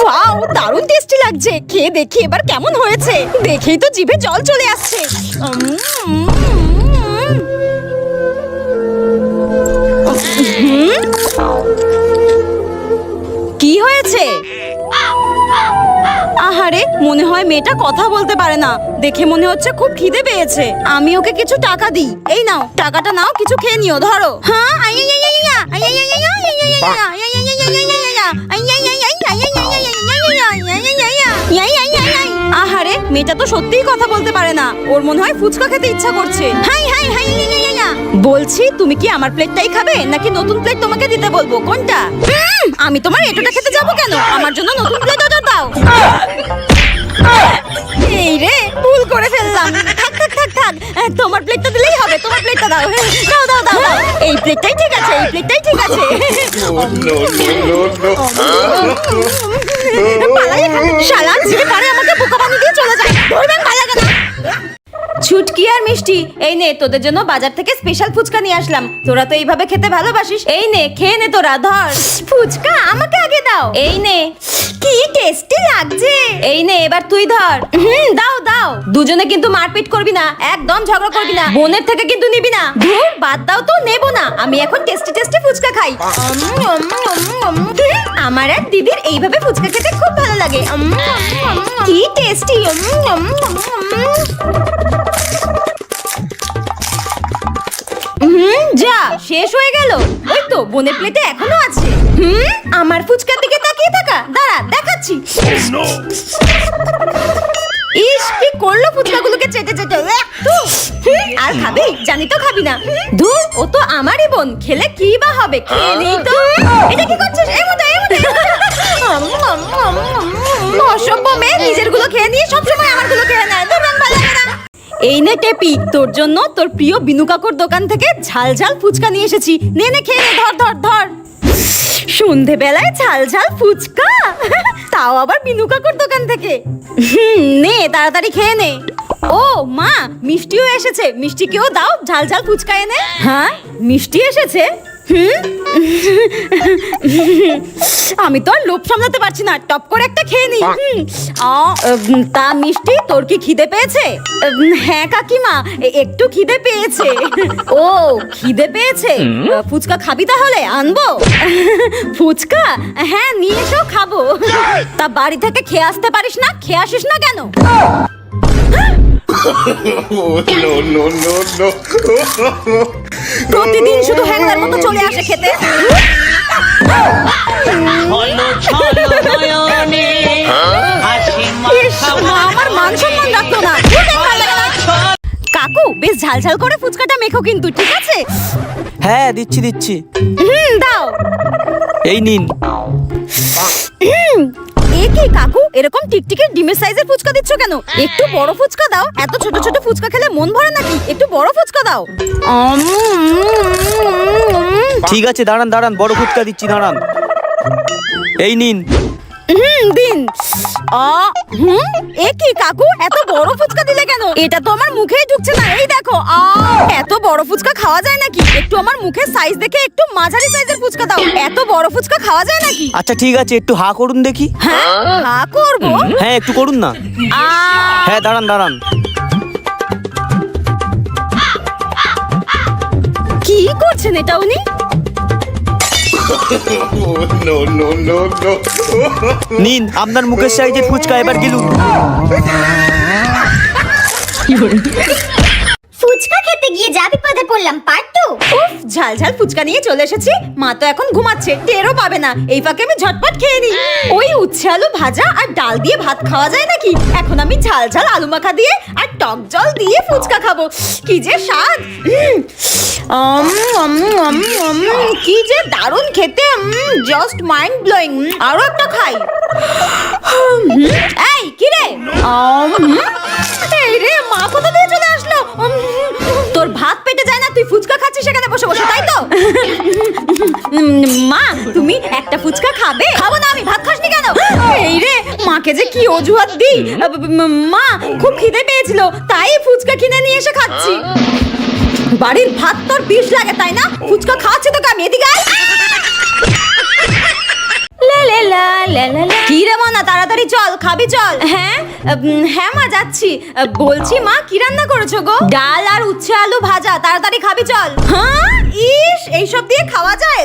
Wow, দারুণ tasty লাগছে। খেয়ে দেখি এবার কেমন হয়েছে। দেখেই তো জিভে জল চলে আসছে। কি হয়েছে? আহারে, মনে হয় মেয়েটা কথা বলতে পারে না। দেখে মনে হচ্ছে খুব খিদে পেয়েছে। আমি ওকে কিছু টাকা দিই। এই নাও, টাকাটা নাও, কিছু খেয়ে নিও। ধরো। হ্যাঁ, আহারে, মেয়েটা তো সত্যিই কথা বলতে পারে না। ওর মনে হয় ফুচকা খেতে ইচ্ছা করছে। বলছি, তুমি কি আমার প্লেটটাই খাবে নাকি নতুন প্লেট তোমাকে দিতে বলবো? কোনটা? আমি তোমার এটোটা খেতে যাবো কেন? আমার জন্য নতুন প্লেট অর্ডার দাও। এই রে, ভুল করে ফেললাম। থাক থাক থাক থাক, তোমার প্লেটটা দিলেই হবে। তোমার প্লেটটা দাও। দাও দাও দাও দাও। এই প্লেটটাই ঠিক আছে, এই প্লেটটাই ঠিক আছে। পালাই এখান থেকে। শালা, যে পারে আমাকে বোকা বানিয়ে দিয়ে চলে যায়। ধরবেন পালাগে না। ছুটকি আর মিষ্টি, এই নে তোদের জন্য বাজার থেকে স্পেশাল ফুচকা নিয়ে আসলাম। তোরা তো এইভাবে খেতে ভালোবাসিস। এই নে, খেয়ে নে তোরা। ধর ফুচকা, আমাকে আগে দাও। এই নে, কি টেস্টি লাগছে। এই নে, এবার তুই ধর। দাও দাও। দুজনে কিন্তু মারপিট করবি না, একদম ঝগড়া করবি না। বোনের থেকে কিন্তু নিবি না। ধুর, বাদ দাও তো, নেবো না। আমি এখন টেস্টি টেস্টি ফুচকা খাই। আমার আর দিদির এইভাবে ফুচকা খেতে খুব ভালো লাগে। কি টেস্টি। যা, শেষ হয়ে গেল। ওই তো বোনের প্লেটে এখনো আছে। আমার ফুচকার দিকে তাকিয়ে থাকা। দাঁড়া, দেখাচ্ছি। ইস, কি করলো ফুচকাগুলোকে চেটে চেটে। আর খাবি? জানি তো খাবি না। ধুর, ও তো আমারই বোন, খেলে কি বা হবে। খেয়ে নেই তো। এটা কি করছিস? এই মতো এই মতো। অসভ্য মেয়ে, নিজের গুলো খেয়ে নিয়ে সবসময় আমার গুলো খেয়ে নেয়। ধুর, ভালো লাগে না। এই নে টেপি, তোর জন্য তোর প্রিয় বিনু কাকুর দোকান থেকে ঝাল ঝাল ফুচকা নিয়ে এসেছি। নে নে, খেয়ে নে। ধর ধর ধর। সন্ধেবেলায় ঝাল ঝাল ফুচকা, তাও আবার বিনু কাকুর দোকান থেকে। নে, তাড়াতাড়ি খেয়ে নে। ও মা, মিষ্টিও এসেছে। মিষ্টিকেও দাও ঝাল ঝাল ফুচকা এনে। হ্যাঁ, মিষ্টি এসেছে। আমি তো আর লোভ সামলাতে পারছি না, টপ করে একটা খেয়ে নি। তা মিষ্টি, তোর কি খিদে পেয়েছে? হ্যাঁ কাকিমা, একটু খিদে পেয়েছে। ও, খিদে পেয়েছে। ফুচকা খাবি তাহলে? আনবো ফুচকা? হ্যাঁ, নিয়ে এসো, খাবো। তা বাড়ি থেকে খেয়ে আসতে পারিস না? খেয়ে আসিস না কেন? প্রতিদিন শুধু হ্যাংলার মতো চলে আসে খেতে। আমার মান সম্মান রাখলো না। কাকু, বেশ ঝাল ঝাল করে ফুচকাটা মেখো কিন্তু, ঠিক আছে? হ্যাঁ, দিচ্ছি দিচ্ছি। দাও। এই নিন। এ কি কাকু, এরকম টিকটিকি ডিমের সাইজের ফুচকা দিচ্ছ কেন? একটু বড় ফুচকা দাও। এত ছোট ছোট ফুচকা খেলে মন ভরে নাকি? একটু বড় ফুচকা দাও। ঠিক আছে, দাঁড়ান দাঁড়ান, বড় ফুচকা দিচ্ছি, দাঁড়ান। এই নিন। দিন। এ কি কাকু, এত বড় ফুচকা দিলে কেন? এটা তো আমার মুখেই ঢুকছে না। এই দেখো। এত বড় ফুচকা খাওয়া যায় নাকি? একটু আমার মুখের সাইজ দেখে একটু মাঝারি সাইজের ফুচকা দাও। এত বড় ফুচকা খাওয়া যায় নাকি? আচ্ছা ঠিক আছে, একটু হা করুন দেখি। হ্যাঁ, হা করবো? হ্যাঁ, একটু করুন না। হ্যাঁ, দাঁড়ান দাঁড়ান। কি করছেন এটা উনি? নিন, আপনার মুখের সাইজের ফুচকা, এবার গিলুন। ফুচকা খেতে গিয়ে যা বিপদে পড়লাম, পার্ট 2। উফ, ঝাল ঝাল ফুচকা নিয়ে চলে এসেছি। মা তো এখন ঘুমাচ্ছে, টেরও পাবে না। এই ফাঁকে আমি ঝটপট খেয়ে নিই। ওই উচ্ছে আলু ভাজা আর ডাল দিয়ে ভাত খাওয়া যায় নাকি? এখন আমি ঝাল ঝাল আলু মাখা দিয়ে আর টক জল দিয়ে ফুচকা খাবো। কি যে স্বাদ। কি যে দারুণ খেতে। Just mind blowing. আরো একটা খাই। এই কি রে? এই রে, মা কোথা দিয়ে চলে আসলো? তোর ভাত পেটে যায় না, তুই ফুচকা খাচ্ছিস সেখানে বসে বসে, তাই তো? মা, তুমি একটা ফুচকা খাবে? খাবো না আমি। ভাত খাসনি কেন? এই রে, মাকে যে কি অজুহাত দিই। মা, খুব খিদে পেয়েছিল, তাই ফুচকা কিনে নিয়ে এসে খাচ্ছি। বাড়ির ভাত তোর বিষ লাগে তাই না? ফুচকা খাওয়াচ্ছি তোকে আমি। এদিকে আয়। কি রে মনা, তাড়াতাড়ি চল, খাবি চল। হ্যাঁ হ্যাঁ মা যাচ্ছি। বলছি মা, কি রান্না করেছো গো? ডাল আর উচ্ছে আলু ভাজা, তাড়াতাড়ি খাবি চল। হ্যাঁ, ইস, এইসব দিয়ে খাওয়া যায়?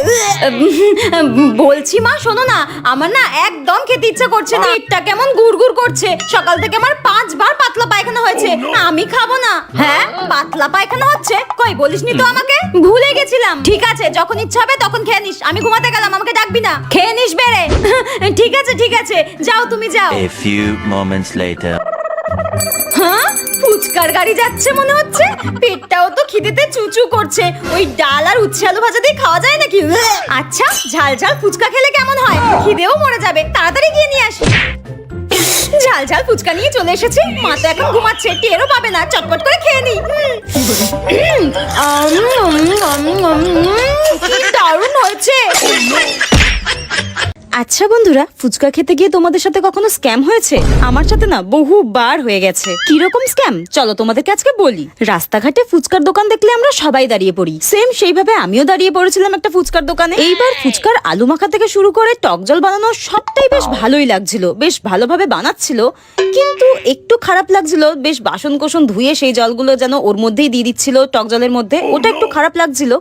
বলছি মা শোনো না, আমার না একদম খেতে ইচ্ছা করছে না, পেটটা কেমন গুড়গুড় করছে। সকাল থেকে আমার 5 বার পাতলা পায়খানা হয়েছে, আমি খাবো না। হ্যাঁ, পাতলা পায়খানা হচ্ছে? কই বলিসনি তো আমাকে, ভুলে গেছিলাম। ঠিক আছে, যখন ইচ্ছা হবে তখন খেয়ে নিস, আমি ঘুমাতে গেলাম, আমাকে ডাকবি না। খেয়ে নিস বেড়ে। ঠিক আছে ঠিক আছে, যাও তুমি যাও। A few moments later. হ্যাঁ, ফুচকার গাড়ি যাচ্ছে মনে হচ্ছে। পেটটাও তো খিদেতে চুচু করছে। ওই ডাল আর উচ্ছে আলু ভাজা দিয়ে খাওয়া যায় নাকি? আচ্ছা, ঝাল ঝাল ফুচকা খেলে কেমন হয়? খিদেও মরে যাবে, তাড়াতাড়ি গিয়ে নিয়ে আসি। ঝাল ঝাল ফুচকা নিয়ে চলে এসেছি। মা তো এখন ঘুমাচ্ছে, টেরও পাবে না, চটপট করে খেয়ে নি। কি দারুণ হয়েছে। আচ্ছা বন্ধুরা, ফুচকা খেতে গিয়ে তোমাদের সাথে কখনো স্ক্যাম হয়েছে? আমার সাথে না বহুবার হয়ে গেছে। কিরকম স্ক্যাম চলো তোমাদেরকে আজকে বলি। রাস্তাঘাটে ফুচকার দোকান দেখলে আমরা সবাই দাঁড়িয়ে পড়ি, সেম সেইভাবে আমিও দাঁড়িয়ে পড়েছিলাম একটা ফুচকার দোকানে। এইবার ফুচকার আলু মাখা থেকে শুরু করে টক জল বানানো সবটাই বেশ ভালোই লাগছিল, বেশ ভালোভাবে বানাচ্ছিল। কিন্তু একটু খারাপ লাগছিল, বেশ বাসন কোসন ধুয়ে সেই জলগুলো যেন ওর মধ্যেই দিয়ে দিচ্ছিল টক জলের মধ্যে, ওটা একটু খারাপ লাগছিল।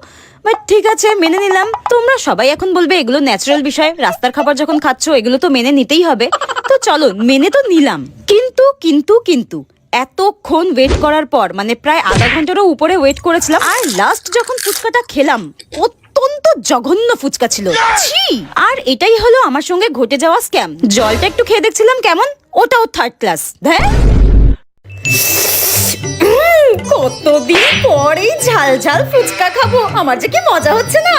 বাট ঠিক আছে, মেনে নিলাম। তোমরা সবাই এখন বলবে এগুলো ন্যাচারাল বিষয়, রাস্তার খাবার যখন খাচ্ছ এগুলো তো মেনে নিতেই হবে। তো চলো, মেনে তো নিলাম। কিন্তু কিন্তু কিন্তু এতক্ষণ ওয়েট করার পর, মানে প্রায় আধা ঘন্টারও উপরে ওয়েট করেছিলাম, আর লাস্ট যখন ফুচকাটা খেলাম, অত্যন্ত জঘন্য ফুচকা ছিল। ছি! আর এটাই হলো আমার সঙ্গে ঘটে যাওয়া স্ক্যাম। জলটা একটু খেয়ে দেখছিলাম কেমন, ওটাও 3rd ক্লাস। হ্যাঁ, কতদিন পরেই ঝাল ঝাল ফুচকা খাবো, আমার যে কি মজা হচ্ছে না।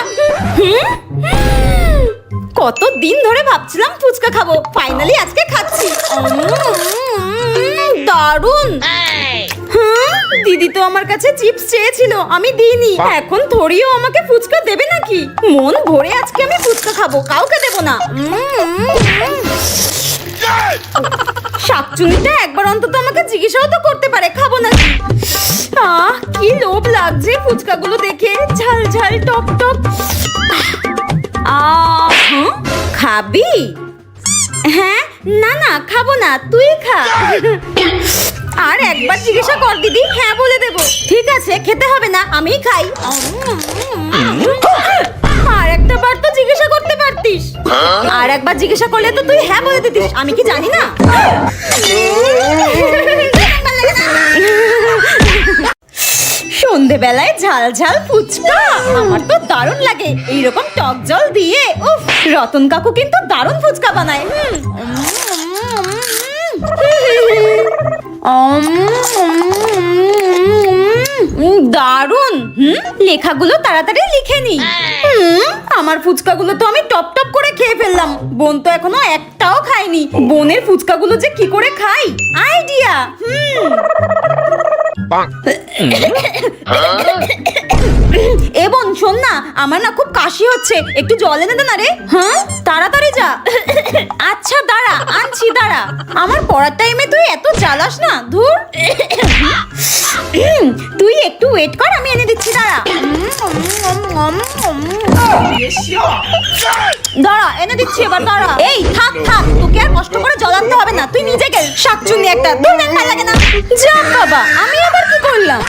কতদিন ধরে ভাবছিলাম ফুচকা খাবো, ফাইনালি আজকে খাচ্ছি। দারুন। দিদি তো আমার কাছে চিপস চেয়েছিল, আমি দিইনি। এখন থরিও আমাকে ফুচকা দেবে নাকি? মন ভরে আজকে আমি ফুচকা খাবো, কাউকে দেব না। শাকচুনিটা একবার অন্তত আমাকে জিজ্ঞাসাও তো করতে পারে খাবো নাকি। কি লোভ লাগছে ফুচকাগুলো দেখে, ঝাল ঝাল টক টক। খাবি? হ্যাঁ, না না খাবো না, তুই খা। আর একবার জিজ্ঞাসা কর দিদি, হ্যাঁ বলে দেবো। ঠিক আছে, খেতে হবে না, আমিই খাই। আর একটা বার তো জিজ্ঞাসা করতে পারতিস। আর একবার জিজ্ঞাসা করলে তো তুই হ্যাঁ বলে দিতিস, আমি কি জানি না? সন্ধেবেলায় ঝাল ঝাল ফুচকা আমার তো দারুণ লাগে, এইরকম টক জল দিয়ে। উফ, রতন কাকু কিন্তু দারুণ ফুচকা বানায়। দারুন। লেখাগুলো তাড়াতাড়ি লিখে নি। আমার ফুচকাগুলো তো আমি টপ টপ করে খেয়ে ফেললাম, বোন তো এখনো একটাও খায়নি। বোনের ফুচকাগুলো যে কি করে খাই, আইডিয়া। এ বোন শোন না, আমার না খুব কাশি হচ্ছে, একটু জল এনে দে না রে। হ্যাঁ, তাড়াতাড়ি যা। আচ্ছা দাঁড়া, আনছি দাঁড়া। আমার পড়ার টাইমে তুই এত জ্বালাস না, ধুর। তুই একটু ওয়েট কর, আমি এনে দিচ্ছি, দাঁড়া। দাঁড়া, এনে দিচ্ছি এবার, দাঁড়া। এই থাক থাক, তোকে আর কষ্ট করে জল আনতে হবে না, তুই নিজে গেল। শাকচুন্নি একটা, তোর ভালো লাগে না। যা বাবা, আমি আবার কি করলাম?